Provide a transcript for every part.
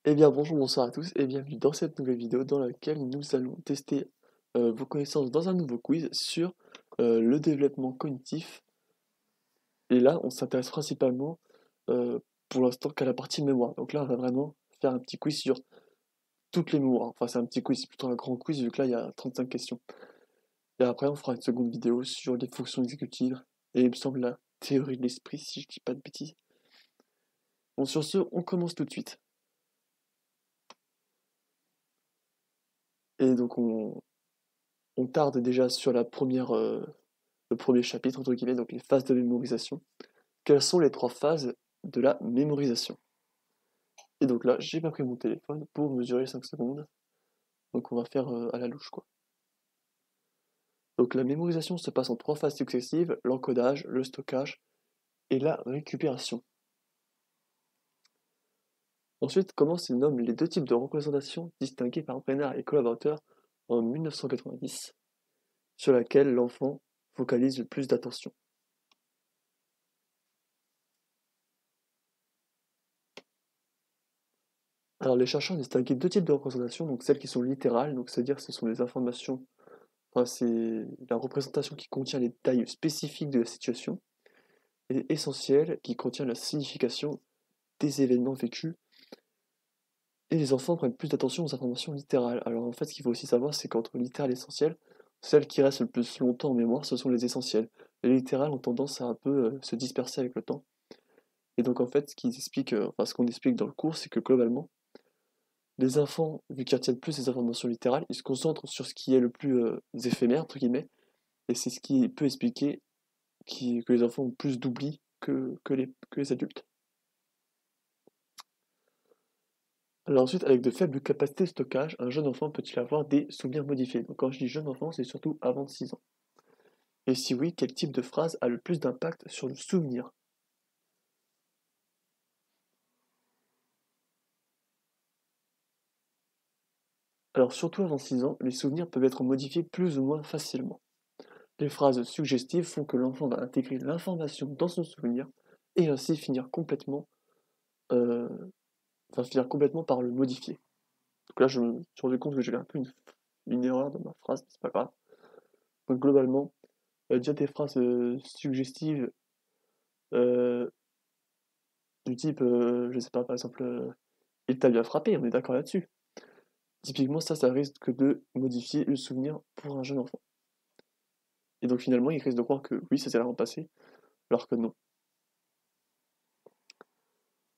Eh bien bonjour, bonsoir à tous et bienvenue dans cette nouvelle vidéo dans laquelle nous allons tester vos connaissances dans un nouveau quiz sur le développement cognitif. Et là, on s'intéresse principalement euh, pour l'instant qu'à la partie mémoire. Donc là, on va vraiment faire un petit quiz sur toutes les mémoires. Enfin, c'est un petit quiz, c'est plutôt un grand quiz vu que là, il y a 35 questions. Et après, on fera une seconde vidéo sur les fonctions exécutives et il me semble la théorie de l'esprit, si je dis pas de bêtises. Bon, sur ce, on commence tout de suite. Et donc, on tarde déjà sur le premier chapitre, entre guillemets, donc les phases de mémorisation. Quelles sont les trois phases de la mémorisation? Et donc là, j'ai pas pris mon téléphone pour mesurer les 5 secondes. Donc on va faire à la louche, quoi. Donc la mémorisation se passe en trois phases successives, l'encodage, le stockage et la récupération. Ensuite, comment se nomment les deux types de représentation distingués par Brenner et collaborateurs en 1990, sur laquelle l'enfant focalise le plus d'attention? Alors les chercheurs ont distingué deux types de représentations, donc celles qui sont littérales, donc c'est-à-dire ce sont les informations, enfin c'est la représentation qui contient les détails spécifiques de la situation, et essentielle qui contient la signification des événements vécus, et les enfants prennent plus d'attention aux informations littérales. Alors en fait ce qu'il faut aussi savoir c'est qu'entre littéral et essentiel, celles qui restent le plus longtemps en mémoire ce sont les essentielles. Les littérales ont tendance à un peu se disperser avec le temps. Et donc en fait ce qu'on explique dans le cours c'est que globalement, les enfants, vu qu'ils retiennent plus les informations littérales, ils se concentrent sur ce qui est le plus éphémère, entre guillemets, et c'est ce qui peut expliquer que les enfants ont plus d'oubli que les adultes. Alors ensuite, avec de faibles capacités de stockage, un jeune enfant peut-il avoir des souvenirs modifiés? Donc quand je dis jeune enfant, c'est surtout avant 6 ans. Et si oui, quel type de phrase a le plus d'impact sur le souvenir? Alors surtout avant 6 ans, les souvenirs peuvent être modifiés plus ou moins facilement. Les phrases suggestives font que l'enfant va intégrer l'information dans son souvenir et ainsi euh, finir complètement par le modifier. Donc là, je me suis rendu compte que j'avais un peu une erreur dans ma phrase, mais c'est pas grave. Donc globalement, dire des phrases suggestives euh, du type, je sais pas, par exemple, il t'a bien frappé, on est d'accord là-dessus. Typiquement, ça risque de modifier le souvenir pour un jeune enfant. Et donc finalement, il risque de croire que oui, ça s'est vraiment passé, alors que non.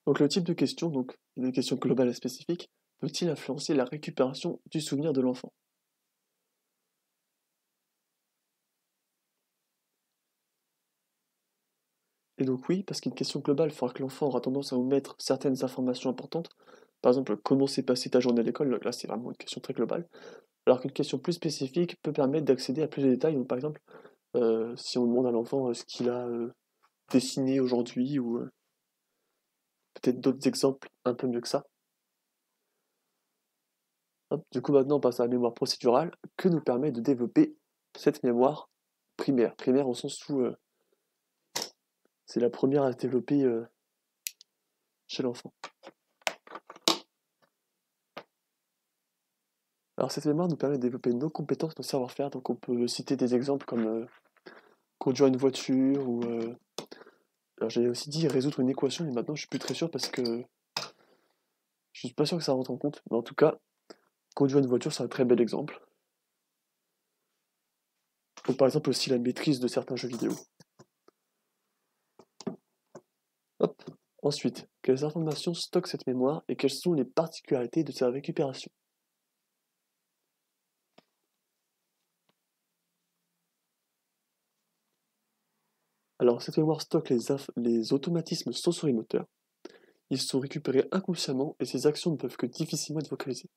Donc le type de question, donc une question globale et spécifique, peut-il influencer la récupération du souvenir de l'enfant? Et donc oui, parce qu'une question globale fera que l'enfant aura tendance à omettre certaines informations importantes. Par exemple, comment s'est passée ta journée à l'école? Donc là, c'est vraiment une question très globale. Alors qu'une question plus spécifique peut permettre d'accéder à plus de détails. Donc par exemple, si on demande à l'enfant ce qu'il a dessiné aujourd'hui, ou peut-être d'autres exemples un peu mieux que ça. Hop, du coup, maintenant, on passe à la mémoire procédurale, que nous permet de développer cette mémoire primaire. Primaire au sens où c'est la première à se développer chez l'enfant. Alors cette mémoire nous permet de développer nos compétences, nos savoir-faire, donc on peut citer des exemples comme conduire une voiture, ou alors j'avais aussi dit résoudre une équation, mais maintenant je suis plus très sûr parce que je suis pas sûr que ça rentre en compte, mais en tout cas, conduire une voiture c'est un très bel exemple. Ou par exemple aussi la maîtrise de certains jeux vidéo. Hop. Ensuite, quelles informations stocke cette mémoire et quelles sont les particularités de sa récupération? Alors cette mémoire stocke les automatismes sensorimoteurs. Ils sont récupérés inconsciemment et ces actions ne peuvent que difficilement être vocalisées.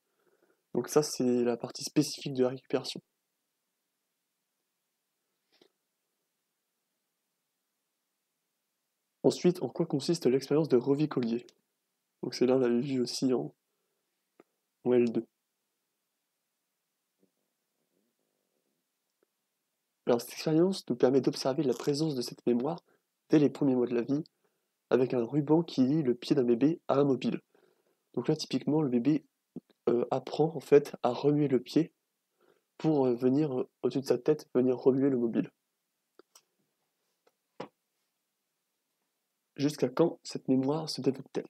Donc ça, c'est la partie spécifique de la récupération. Ensuite, en quoi consiste l'expérience de Rovi-Collier? Donc c'est là, on l'avait vu aussi en L2. Alors cette expérience nous permet d'observer la présence de cette mémoire dès les premiers mois de la vie, avec un ruban qui lie le pied d'un bébé à un mobile. Donc là, typiquement, le bébé apprend en fait à remuer le pied pour venir au-dessus de sa tête, venir remuer le mobile. Jusqu'à quand cette mémoire se développe-t-elle?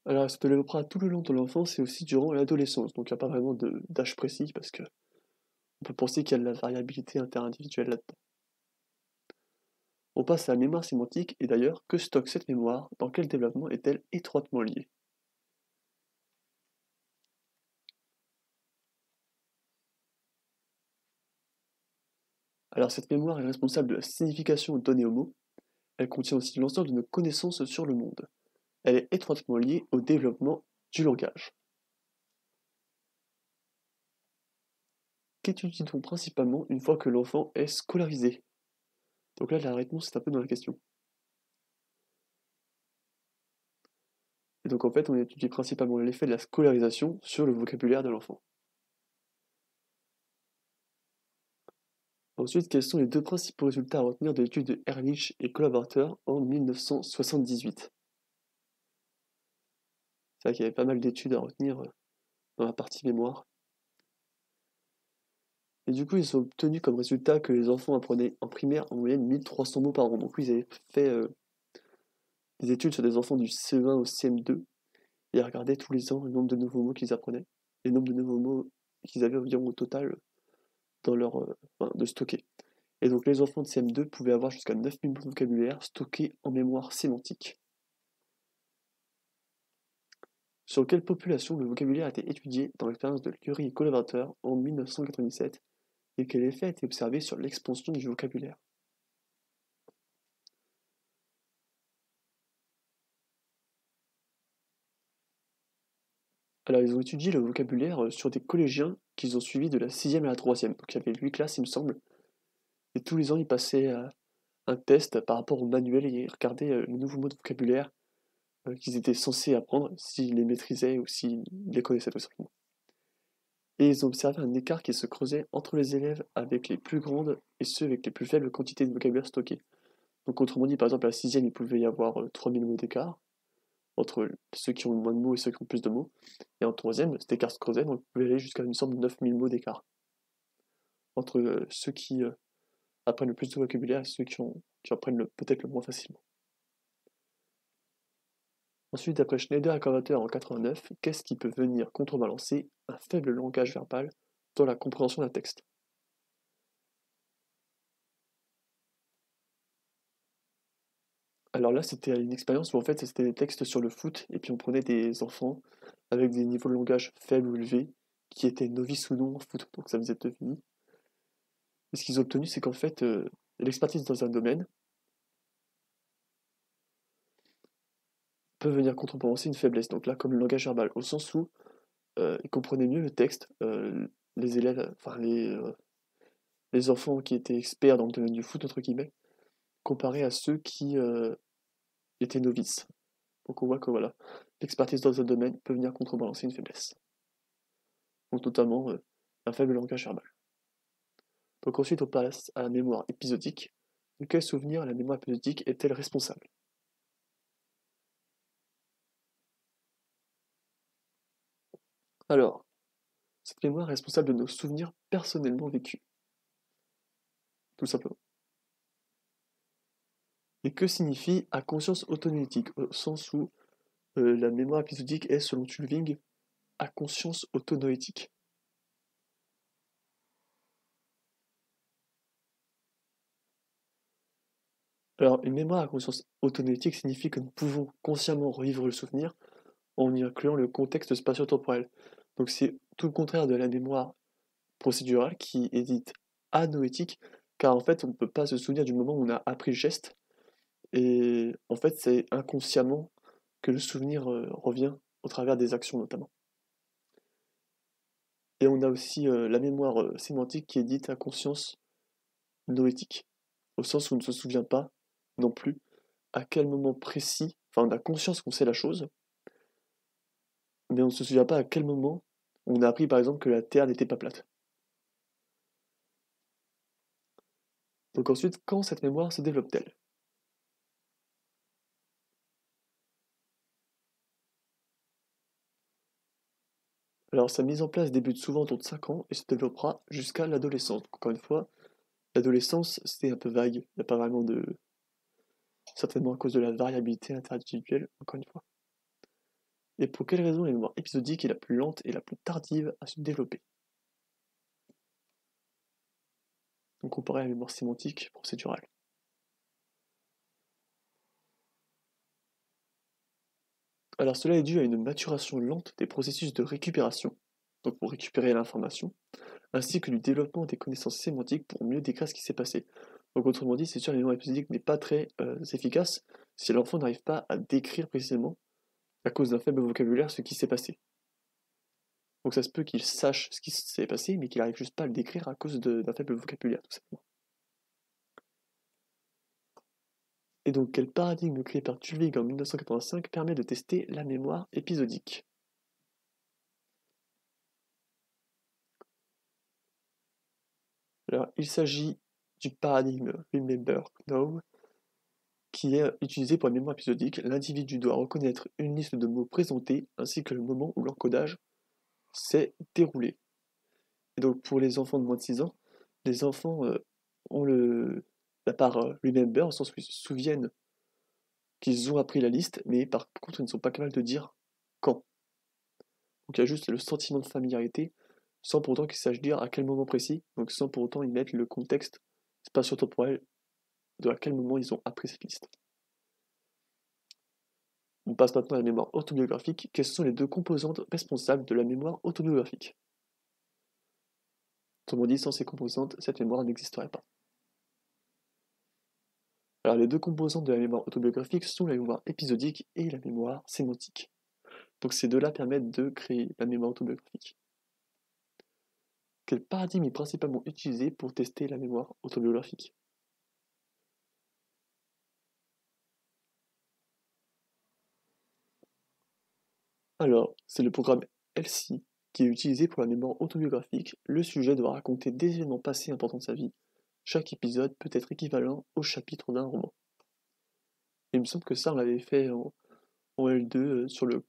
Alors, elle se développera tout le long de l'enfance et aussi durant l'adolescence. Donc, il n'y a pas vraiment d'âge précis parce que on peut penser qu'il y a de la variabilité interindividuelle là-dedans. On passe à la mémoire sémantique et d'ailleurs, que stocke cette mémoire? Dans quel développement est-elle étroitement liée? Alors, cette mémoire est responsable de la signification donnée aux mots. Elle contient aussi l'ensemble de nos connaissances sur le monde. Elle est étroitement liée au développement du langage. Qu'étudie-t-on principalement une fois que l'enfant est scolarisé? Donc là, la réponse est un peu dans la question. Et donc en fait, on étudie principalement l'effet de la scolarisation sur le vocabulaire de l'enfant. Ensuite, quels sont les deux principaux résultats à retenir de l'étude de Ehrlich et collaborateurs en 1978? C'est vrai qu'il y avait pas mal d'études à retenir dans la partie mémoire. Et du coup, ils ont obtenu comme résultat que les enfants apprenaient en primaire en moyenne 1300 mots par an. Donc oui, ils avaient fait des études sur des enfants du CE1 au CM2 et ils regardaient tous les ans le nombre de nouveaux mots qu'ils apprenaient et le nombre de nouveaux mots qu'ils avaient environ au total dans leur enfin, de stocker. Et donc les enfants de CM2 pouvaient avoir jusqu'à 9000 mots de vocabulaire stockés en mémoire sémantique. Sur quelle population le vocabulaire a été étudié dans l'expérience de Curie et collaborateurs en 1997 et quel effet a été observé sur l'expansion du vocabulaire? Alors ils ont étudié le vocabulaire sur des collégiens qu'ils ont suivis de la sixième à la troisième. Donc il y avait 8 classes il me semble. Et tous les ans ils passaient un test par rapport au manuel et ils regardaient les nouveaux mots de vocabulaire qu'ils étaient censés apprendre, s'ils les maîtrisaient ou s'ils les connaissaient tout simplement. Et ils ont observé un écart qui se creusait entre les élèves avec les plus grandes et ceux avec les plus faibles quantités de vocabulaire stockées. Donc autrement dit, par exemple, à la sixième, il pouvait y avoir 3000 mots d'écart entre ceux qui ont le moins de mots et ceux qui ont plus de mots. Et en troisième, cet écart se creusait, donc il pouvait aller jusqu'à une somme de 9000 mots d'écart entre ceux qui apprennent le plus de vocabulaire et ceux qui apprennent peut-être le moins facilement. Ensuite, d'après Schneider et Covater en 89, qu'est-ce qui peut venir contrebalancer un faible langage verbal dans la compréhension d'un texte? Alors là, c'était une expérience où en fait c'était des textes sur le foot, et puis on prenait des enfants avec des niveaux de langage faibles ou élevés, qui étaient novices ou non en foot, donc ça faisait deviner. Et ce qu'ils ont obtenu, c'est qu'en fait, l'expertise dans un domaine peut venir contrebalancer une faiblesse. Donc là, comme le langage verbal, au sens où ils comprenaient mieux le texte, les élèves, enfin les enfants qui étaient experts dans le domaine du foot, entre guillemets, comparé à ceux qui étaient novices. Donc on voit que voilà, l'expertise dans un domaine peut venir contrebalancer une faiblesse. Donc notamment un faible langage verbal. Donc ensuite on passe à la mémoire épisodique. De quel souvenir la mémoire épisodique est-elle responsable? Alors, cette mémoire est responsable de nos souvenirs personnellement vécus, tout simplement. Et que signifie à conscience autonométique, au sens où la mémoire épisodique est, selon Tulving, à conscience autonoétique. Alors, une mémoire à conscience autonoétique signifie que nous pouvons consciemment revivre le souvenir en y incluant le contexte spatio-temporel. Donc c'est tout le contraire de la mémoire procédurale qui est dite anoétique, car en fait on ne peut pas se souvenir du moment où on a appris le geste, et en fait c'est inconsciemment que le souvenir revient au travers des actions notamment. Et on a aussi la mémoire sémantique qui est dite à conscience noétique, au sens où on ne se souvient pas non plus à quel moment précis, enfin on a conscience qu'on sait la chose, mais on ne se souvient pas à quel moment on a appris par exemple que la Terre n'était pas plate. Donc ensuite, quand cette mémoire se développe-t-elle? Alors sa mise en place débute souvent autour de 5 ans et se développera jusqu'à l'adolescence. Encore une fois, l'adolescence, c'est un peu vague, il n'y a pas vraiment de... certainement à cause de la variabilité interindividuelle, encore une fois. Et pour quelle raison la mémoire épisodique est la plus lente et la plus tardive à se développer? Donc comparé à la mémoire sémantique procédurale. Alors cela est dû à une maturation lente des processus de récupération, donc pour récupérer l'information, ainsi que du développement des connaissances sémantiques pour mieux décrire ce qui s'est passé. Donc autrement dit, c'est sûr, la mémoire épisodique n'est pas très efficace si l'enfant n'arrive pas à décrire précisément, à cause d'un faible vocabulaire, ce qui s'est passé. Donc ça se peut qu'il sache ce qui s'est passé, mais qu'il n'arrive juste pas à le décrire à cause d'un faible vocabulaire, tout simplement. Et donc quel paradigme créé par Tulving en 1985 permet de tester la mémoire épisodique? Alors il s'agit du paradigme Remember Now, qui est utilisé pour la mémoire épisodique. L'individu doit reconnaître une liste de mots présentés ainsi que le moment où l'encodage s'est déroulé. Et donc pour les enfants de moins de 6 ans, les enfants ont la part Remember, au sens où ils se souviennent qu'ils ont appris la liste, mais par contre ils ne sont pas capables de dire quand. Donc il y a juste le sentiment de familiarité, sans pour autant qu'ils sachent dire à quel moment précis, donc sans pour autant y mettre le contexte spatio-temporel de à quel moment ils ont appris cette liste. On passe maintenant à la mémoire autobiographique. Quelles sont les deux composantes responsables de la mémoire autobiographique? Autrement dit, sans ces composantes, cette mémoire n'existerait pas. Alors les deux composantes de la mémoire autobiographique sont la mémoire épisodique et la mémoire sémantique. Donc ces deux-là permettent de créer la mémoire autobiographique. Quel paradigme est principalement utilisé pour tester la mémoire autobiographique? Alors, c'est le programme ELSI qui est utilisé pour la mémoire autobiographique. Le sujet doit raconter des événements passés importants de sa vie. Chaque épisode peut être équivalent au chapitre d'un roman. Et il me semble que ça, on l'avait fait en L2 sur dans le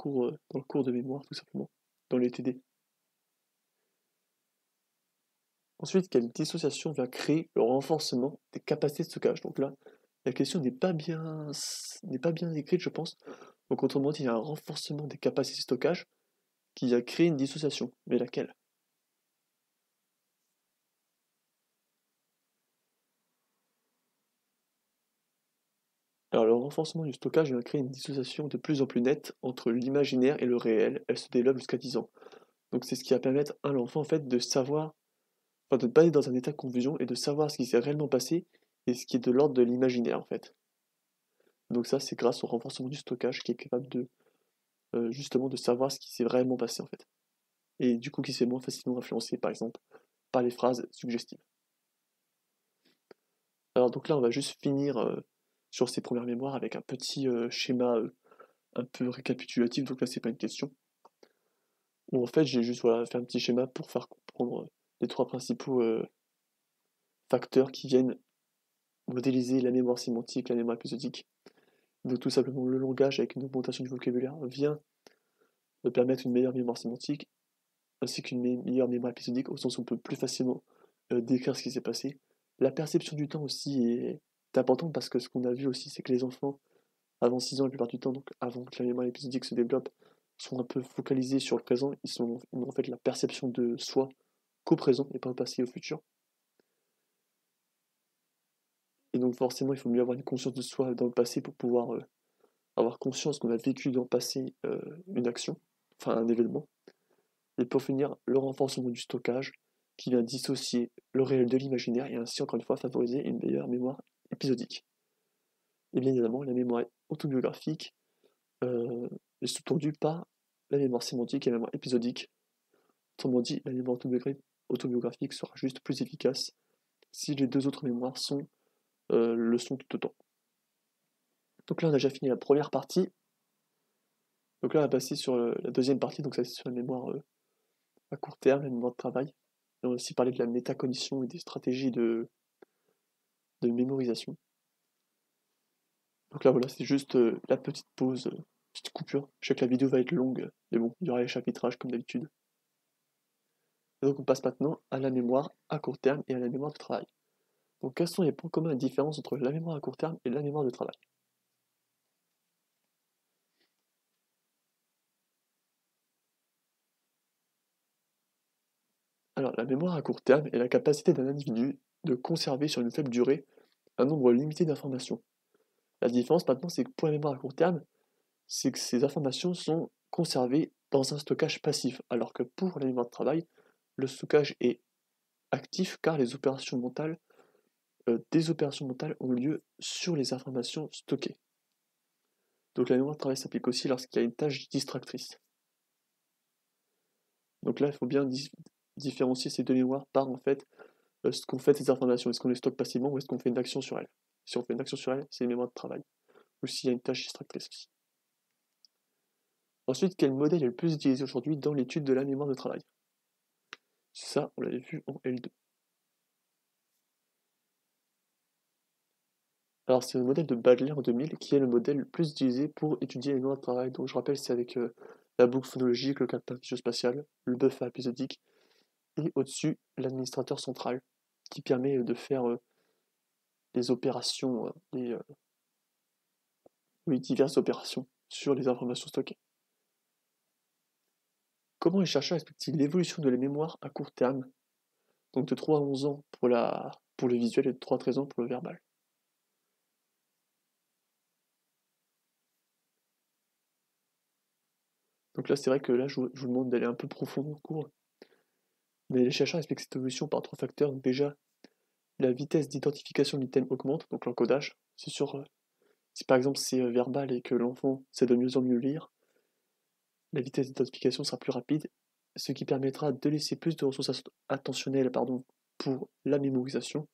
cours de mémoire, tout simplement, dans les TD. Ensuite, quelle dissociation vient créer le renforcement des capacités de stockage? Donc là, la question n'est pas bien écrite, je pense. Donc autrement dit, il y a un renforcement des capacités de stockage qui a créé une dissociation. Mais laquelle? Alors le renforcement du stockage vient créer une dissociation de plus en plus nette entre l'imaginaire et le réel. Elle se développe jusqu'à 10 ans. Donc c'est ce qui va permettre à l'enfant en fait de savoir, enfin de ne pas être dans un état de confusion et de savoir ce qui s'est réellement passé et ce qui est de l'ordre de l'imaginaire en fait. Donc ça c'est grâce au renforcement du stockage qui est capable de justement de savoir ce qui s'est réellement passé en fait. Et du coup qui s'est moins facilement influencé par exemple par les phrases suggestives. Alors donc là on va juste finir sur ces premières mémoires avec un petit schéma un peu récapitulatif, donc là c'est pas une question. Où en fait j'ai juste voilà, fait un petit schéma pour faire comprendre les trois principaux facteurs qui viennent modéliser la mémoire sémantique, la mémoire épisodique. Donc tout simplement le langage avec une augmentation du vocabulaire vient de permettre une meilleure mémoire sémantique ainsi qu'une meilleure mémoire épisodique au sens où on peut plus facilement décrire ce qui s'est passé. La perception du temps aussi est importante parce que ce qu'on a vu aussi c'est que les enfants avant 6 ans la plupart du temps, donc avant que la mémoire épisodique se développe, sont un peu focalisés sur le présent, ils ont en fait la perception de soi qu'au présent et pas au passé et au futur. Et donc forcément, il faut mieux avoir une conscience de soi dans le passé pour pouvoir avoir conscience qu'on a vécu dans le passé une action, enfin un événement. Et pour finir, le renforcement du stockage qui vient dissocier le réel de l'imaginaire et ainsi encore une fois favoriser une meilleure mémoire épisodique. Et bien évidemment, la mémoire autobiographique est sous-tendue par la mémoire sémantique et la mémoire épisodique. Autrement dit, la mémoire autobiographique sera juste plus efficace si les deux autres mémoires le sont tout autant. Donc là, on a déjà fini la première partie. Donc là, on va passer sur la deuxième partie, donc ça c'est sur la mémoire à court terme, la mémoire de travail. Et on va aussi parler de la métacognition et des stratégies de mémorisation. Donc là voilà, c'est juste la petite pause, petite coupure. Je sais que la vidéo va être longue, mais bon, il y aura les chapitrages comme d'habitude. Et donc on passe maintenant à la mémoire à court terme et à la mémoire de travail. Donc quels sont les points communs et différences entre la mémoire à court terme et la mémoire de travail? Alors la mémoire à court terme est la capacité d'un individu de conserver sur une faible durée un nombre limité d'informations. La différence maintenant, c'est que pour la mémoire à court terme, c'est que ces informations sont conservées dans un stockage passif, alors que pour la mémoire de travail, le stockage est actif car des opérations mentales ont lieu sur les informations stockées. Donc la mémoire de travail s'applique aussi lorsqu'il y a une tâche distractrice. Donc là, il faut bien différencier ces deux mémoires par en fait ce qu'on fait de ces informations. Est-ce qu'on les stocke passivement ou est-ce qu'on fait une action sur elles? Si on fait une action sur elles, c'est une mémoire de travail. Ou s'il y a une tâche distractrice aussi. Ensuite, quel modèle est le plus utilisé aujourd'hui dans l'étude de la mémoire de travail? Ça, on l'avait vu en L2. Alors c'est le modèle de Baddeley en 2000 qui est le modèle le plus utilisé pour étudier les mémoires de travail. Donc je rappelle, c'est avec la boucle phonologique, le capteur spatial, le buffer épisodique, et au-dessus, l'administrateur central, qui permet de faire les opérations, oui, diverses opérations sur les informations stockées. Comment les chercheurs expliquent-ils l'évolution de la mémoire à court terme, donc de 3 à 11 ans pour le visuel et de 3 à 13 ans pour le verbal? Donc là, c'est vrai que là, je vous demande d'aller un peu profond dans le cours, mais les chercheurs expliquent cette évolution par 3 facteurs. Donc déjà, la vitesse d'identification de l'item augmente, donc l'encodage. C'est sûr, si par exemple c'est verbal et que l'enfant sait de mieux en mieux lire, la vitesse d'identification sera plus rapide, ce qui permettra de laisser plus de ressources attentionnelles pour la mémorisation.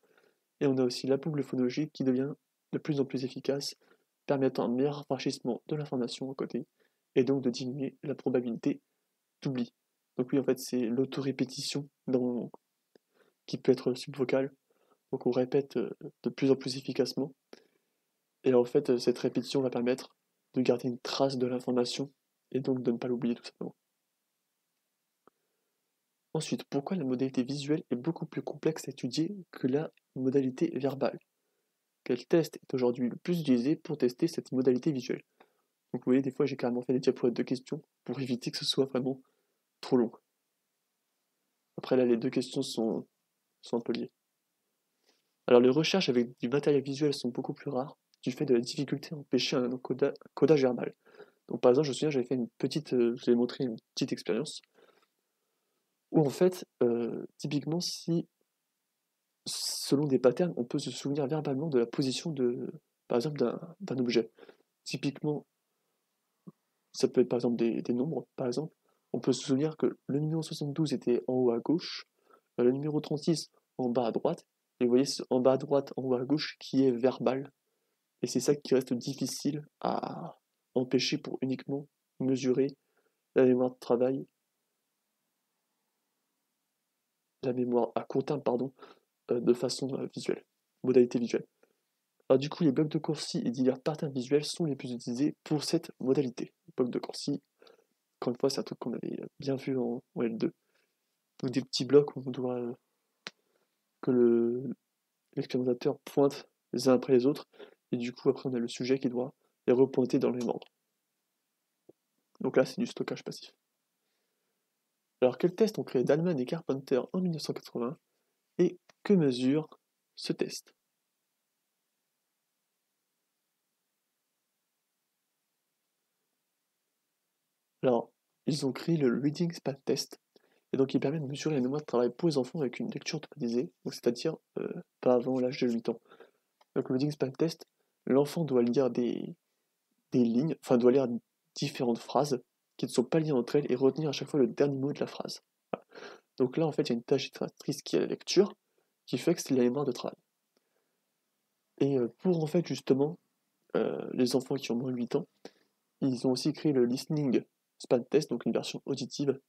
Et on a aussi la boucle phonologique qui devient de plus en plus efficace, permettant un meilleur rafraîchissement de l'information à côté, et donc de diminuer la probabilité d'oubli. Donc oui, en fait, c'est l'autorépétition qui peut être subvocale. Donc on répète de plus en plus efficacement. Et en fait, cette répétition va permettre de garder une trace de l'information et donc de ne pas l'oublier tout simplement. Ensuite, pourquoi la modalité visuelle est beaucoup plus complexe à étudier que la modalité verbale? Quel test est aujourd'hui le plus utilisé pour tester cette modalité visuelle? Donc vous voyez, des fois j'ai carrément fait des diaporamas de questions pour éviter que ce soit vraiment trop long. Après là, les deux questions sont un peu liées. Alors les recherches avec du matériel visuel sont beaucoup plus rares, du fait de la difficulté à empêcher un codage verbal. Donc par exemple, je me souviens, j'avais fait je vous ai montré une petite expérience, où en fait, typiquement, si selon des patterns, on peut se souvenir verbalement de la position par exemple, d'un objet. Typiquement, ça peut être par exemple des nombres, par exemple. On peut se souvenir que le numéro 72 était en haut à gauche, le numéro 36 en bas à droite, et vous voyez en bas à droite, en haut à gauche, qui est verbal. Et c'est ça qui reste difficile à empêcher pour uniquement mesurer la mémoire de travail, la mémoire à court terme, pardon, de façon visuelle, modalité visuelle. Alors du coup, les blocs de Corsi et divers patterns visuels sont les plus utilisés pour cette modalité. Les blocs de Corsi, encore une fois, c'est un truc qu'on avait bien vu en L2. Donc des petits blocs où on doit que l'expérimentateur pointe les uns après les autres, et du coup après on a le sujet qui doit les repointer dans les membres. Donc là c'est du stockage passif. Alors quel test ont créé Dahlmann et Carpenter en 1980 et que mesure ce test? Alors, ils ont créé le Reading Span Test, et donc il permet de mesurer la mémoire de travail pour les enfants avec une lecture automatisée, donc c'est-à-dire pas avant l'âge de 8 ans. Donc le Reading Span Test, l'enfant doit lire des lignes, enfin doit lire différentes phrases qui ne sont pas liées entre elles et retenir à chaque fois le dernier mot de la phrase. Voilà. Donc là en fait il y a une tâche illustratrice qui est la lecture, qui fait que c'est la mémoire de travail. Et pour en fait justement les enfants qui ont moins de 8 ans, ils ont aussi créé le Listening Span Test, donc une version auditive,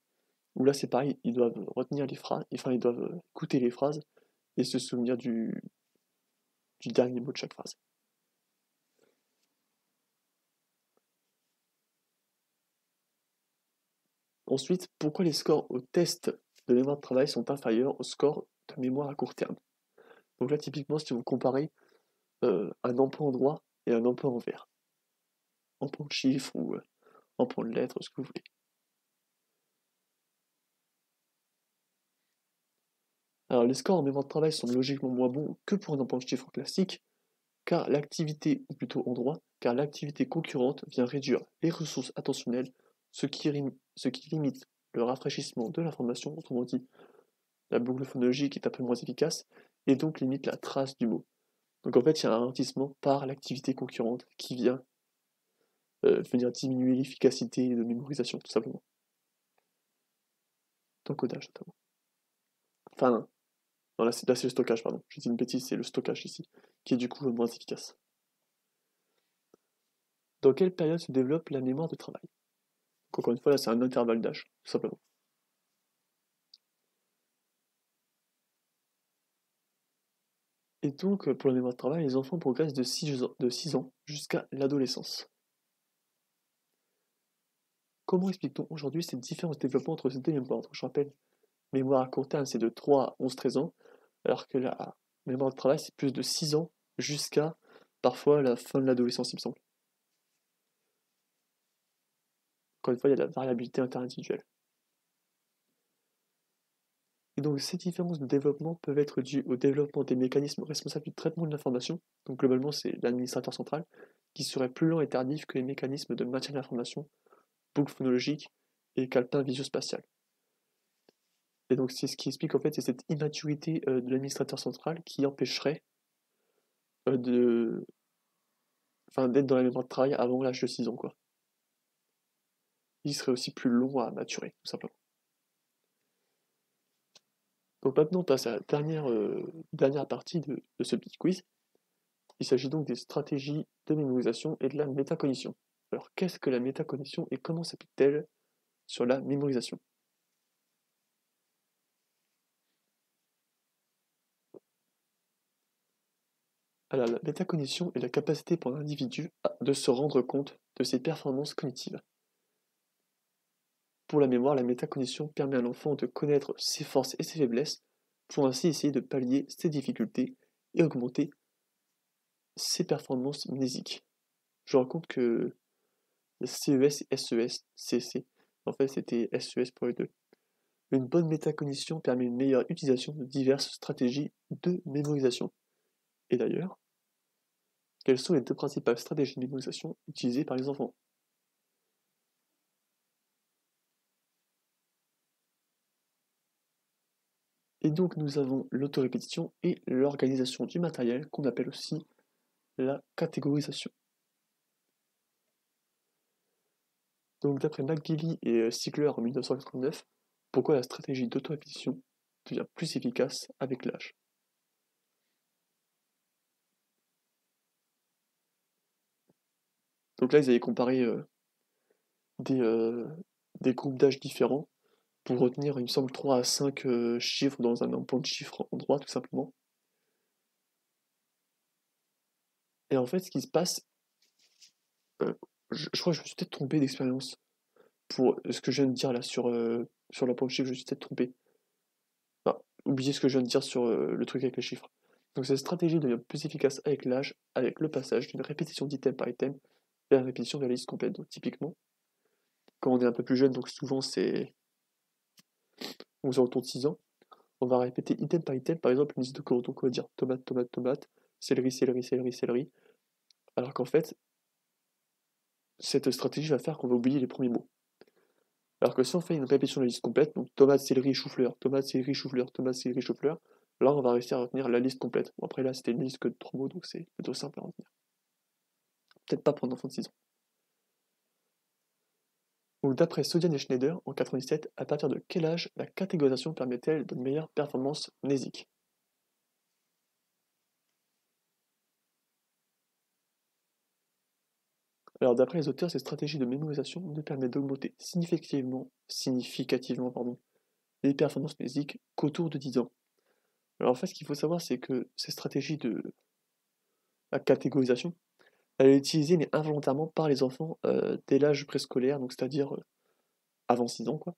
où là c'est pareil, ils doivent retenir les phrases, enfin ils doivent écouter les phrases et se souvenir du dernier mot de chaque phrase. Ensuite, pourquoi les scores au test de mémoire de travail sont inférieurs aux scores de mémoire à court terme? Donc là, typiquement, si vous comparez un emploi en droit et un emploi en vers, emploi de chiffres ou emploi de lettres, ce que vous voulez. Alors, les scores en mémoire de travail sont logiquement moins bons que pour un emploi de chiffres classique, car l'activité, ou plutôt en droit, car l'activité concurrente vient réduire les ressources attentionnelles, ce qui limite le rafraîchissement de l'information, autrement dit, la boucle phonologique est un peu moins efficace, et donc limite la trace du mot. Donc en fait, il y a un ralentissement par l'activité concurrente qui vient venir diminuer l'efficacité de mémorisation, tout simplement. D'encodage, notamment. Enfin, non, là, c'est le stockage, pardon. J'ai dit une bêtise, c'est le stockage ici, qui est du coup moins efficace. Dans quelle période se développe la mémoire de travail? Donc, encore une fois, là, c'est un intervalle d'âge, tout simplement. Et donc, pour la mémoire de travail, les enfants progressent de 6 ans jusqu'à l'adolescence. Comment explique-t-on aujourd'hui cette différence de développement entre ces deux mémoires? Donc, je rappelle, mémoire à court terme, c'est de 3 à 11-13 ans, alors que la mémoire de travail, c'est plus de 6 ans jusqu'à parfois la fin de l'adolescence, il me semble. Encore une fois, il y a de la variabilité interindividuelle. Et donc, ces différences de développement peuvent être dues au développement des mécanismes responsables du traitement de l'information. Donc, globalement, c'est l'administrateur central qui serait plus lent et tardif que les mécanismes de maintien de l'information, boucle phonologique et calepin visuospatial. Et donc, c'est ce qui explique en fait, c'est cette immaturité de l'administrateur central qui empêcherait de, d'être dans la mémoire de travail avant l'âge de 6 ans, quoi. Il serait aussi plus long à maturer, tout simplement. Donc maintenant, on passe à la dernière partie de ce petit quiz. Il s'agit donc des stratégies de mémorisation et de la métacognition. Alors, qu'est-ce que la métacognition et comment s'applique-t-elle sur la mémorisation? Alors, la métacognition est la capacité pour un individu de se rendre compte de ses performances cognitives. Pour la mémoire, la métacognition permet à l'enfant de connaître ses forces et ses faiblesses pour ainsi essayer de pallier ses difficultés et augmenter ses performances mnésiques. Je raconte que CES et SES, CC, en fait c'était SES pour les deux. Une bonne métacognition permet une meilleure utilisation de diverses stratégies de mémorisation. Et d'ailleurs, quelles sont les deux principales stratégies de mémorisation utilisées par les enfants? Et donc nous avons l'autorépétition et l'organisation du matériel qu'on appelle aussi la catégorisation. Donc d'après McGilly et Sigler en 1989, pourquoi la stratégie d'autorépétition devient plus efficace avec l'âge? Donc là ils avaient comparé des, euh, des groupes d'âge différents pour retenir, il me semble, 3 à 5 chiffres dans un emploi de chiffres en droit, tout simplement. Et en fait, ce qui se passe, euh, je crois que je me suis peut-être trompé d'expérience pour ce que je viens de dire là sur l'emploi de chiffres, je me suis peut-être trompé. Enfin, oubliez ce que je viens de dire sur le truc avec les chiffres. Donc cette stratégie devient plus efficace avec l'âge, avec le passage d'une répétition d'item par item vers une répétition de la liste complète. Donc typiquement, quand on est un peu plus jeune, donc souvent c'est aux alentours de 6 ans, on va répéter item par item, par exemple une liste de courses. Donc on va dire tomate, tomate, tomate, céleri, céleri, céleri, céleri. Alors qu'en fait, cette stratégie va faire qu'on va oublier les premiers mots. Alors que si on fait une répétition de la liste complète, donc tomate, céleri, chou-fleur, tomate, céleri, chou-fleur, tomate, céleri, chou-fleur, là on va réussir à retenir la liste complète. Bon, après là c'était une liste que de 3 mots, donc c'est plutôt simple à retenir. Peut-être pas pour un enfant de 6 ans. Donc d'après Sodian et Schneider, en 97, à partir de quel âge la catégorisation permet-elle de meilleures performances mnésiques? Alors d'après les auteurs, cette stratégie de mémorisation ne permet d'augmenter significativement les performances mnésiques qu'autour de 10 ans. Alors en fait, ce qu'il faut savoir, c'est que ces stratégies la catégorisation, elle est utilisée mais involontairement par les enfants dès l'âge préscolaire, donc c'est-à-dire avant 6 ans, quoi.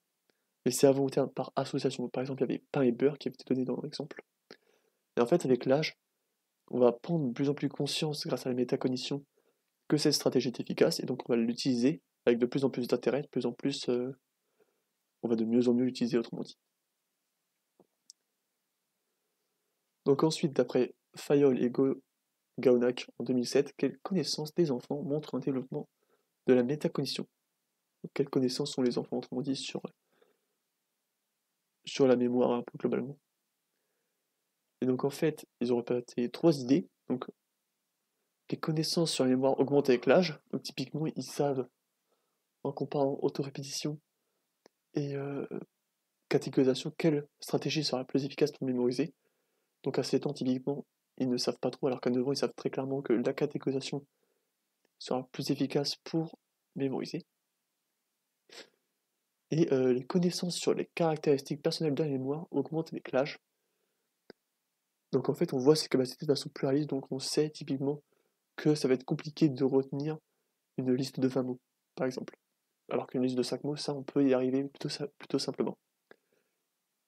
Mais c'est involontaire par association. Par exemple, il y avait pain et beurre qui avait été donné dans l'exemple. Et en fait, avec l'âge, on va prendre de plus en plus conscience, grâce à la métacognition, que cette stratégie est efficace, et donc on va l'utiliser avec de plus en plus d'intérêt, de plus en plus, on va de mieux en mieux l'utiliser, autrement dit. Donc ensuite, d'après Fayol et Gaonak en 2007, quelles connaissances des enfants montrent un développement de la métacognition? Donc, quelles connaissances ont les enfants, autrement dit, sur la mémoire un peu globalement? Et donc en fait, ils ont repéré 3 idées. Donc les connaissances sur la mémoire augmentent avec l'âge. Donc typiquement, ils savent, en comparant autorépétition et catégorisation, quelle stratégie sera la plus efficace pour mémoriser. Donc à 7 ans, typiquement, ils ne savent pas trop, alors qu'à 9 ans, ils savent très clairement que la catégorisation sera plus efficace pour mémoriser. Et les connaissances sur les caractéristiques personnelles de la mémoire augmentent avec l'âge. Donc en fait, on voit ces capacités de façon pluraliste, donc on sait typiquement que ça va être compliqué de retenir une liste de 20 mots, par exemple. Alors qu'une liste de 5 mots, ça, on peut y arriver plutôt simplement.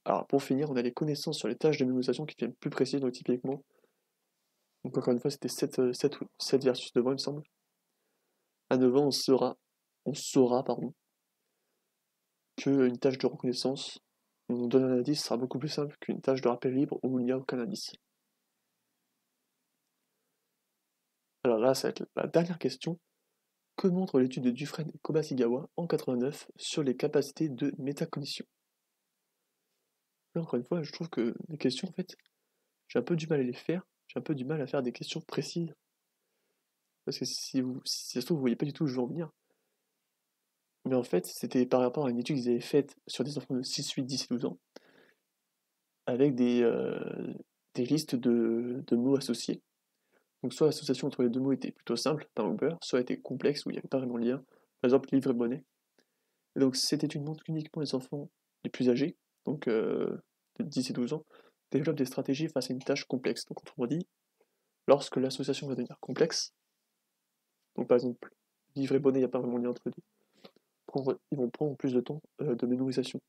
Alors pour finir, on a les connaissances sur les tâches de mémorisation qui deviennent plus précises, donc typiquement, donc encore une fois, c'était 7 versus 9 ans, il me semble. À 9 ans, on saura qu'une tâche de reconnaissance, on donne un indice, sera beaucoup plus simple qu'une tâche de rappel libre où il n'y a aucun indice. Alors là, ça va être la dernière question. Que montre l'étude de Dufresne et Kobayashi-Gawa en 89 sur les capacités de métacognition? Là, encore une fois, je trouve que les questions, en fait, j'ai un peu du mal à les faire. J'ai un peu du mal à faire des questions précises. Parce que si ça se trouve, vous voyez pas du tout où je veux en venir. Mais en fait, c'était par rapport à une étude qu'ils avaient faite sur des enfants de 6, 8, 10 et 12 ans, avec des listes de mots associés. Donc soit l'association entre les deux mots était plutôt simple, pain ou beurre, soit était complexe, où il n'y avait pas vraiment de lien. Par exemple, livre et monnaie. Et donc cette étude montre qu'uniquement les enfants les plus âgés, donc de 10 et 12 ans, développent des stratégies face à une tâche complexe. Donc autrement dit, lorsque l'association va devenir complexe, donc par exemple, livre et bonnet, il n'y a pas vraiment de lien entre les deux, ils vont prendre plus de temps de mémorisation.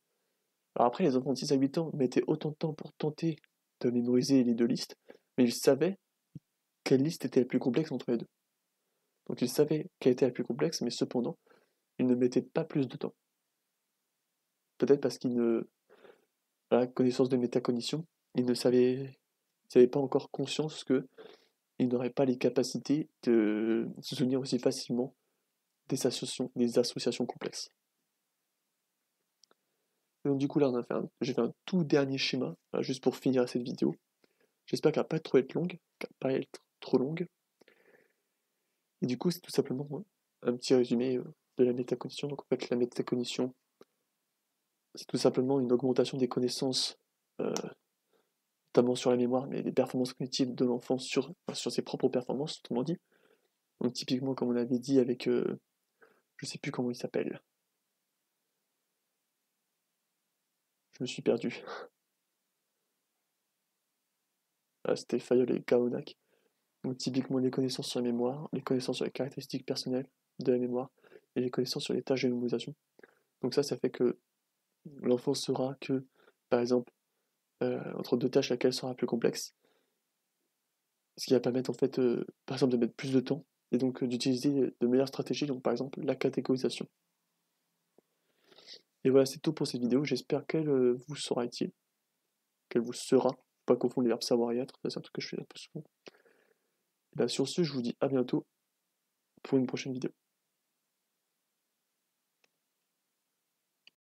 Alors après, les enfants de 6 à 8 ans mettaient autant de temps pour tenter de mémoriser les deux listes, mais ils savaient quelle liste était la plus complexe entre les deux. Donc ils savaient quelle était la plus complexe, mais cependant, ils ne mettaient pas plus de temps. Peut-être parce qu'ils ne... À la connaissance de métacognition, ils n'avaient pas encore conscience qu'ils n'auraient pas les capacités de se souvenir aussi facilement des associations complexes. Et donc du coup là j'ai fait un tout dernier schéma, juste pour finir cette vidéo. J'espère qu'elle va pas trop être longue, qu'elle va pas être trop longue. Et du coup c'est tout simplement un petit résumé de la métacognition. Donc en fait la métacognition, c'est tout simplement une augmentation des connaissances, notamment sur la mémoire, mais des performances cognitives de l'enfant sur ses propres performances, autrement dit. Donc typiquement comme on avait dit avec, je sais plus comment il s'appelle. Je me suis perdu. C'était Fayol et Gaonak. Donc typiquement les connaissances sur la mémoire, les connaissances sur les caractéristiques personnelles de la mémoire, et les connaissances sur les tâches de mémorisation. Donc ça fait que l'enfant saura que, par exemple, entre deux tâches, laquelle sera plus complexe. Ce qui va permettre en fait, par exemple, de mettre plus de temps, et donc d'utiliser de meilleures stratégies, donc par exemple la catégorisation. Et voilà, c'est tout pour cette vidéo, j'espère qu'elle vous sera utile, qu'elle vous sera, pas confondre les verbes savoir et être, ça c'est un truc que je fais un peu souvent. Et bien sur ce, je vous dis à bientôt pour une prochaine vidéo.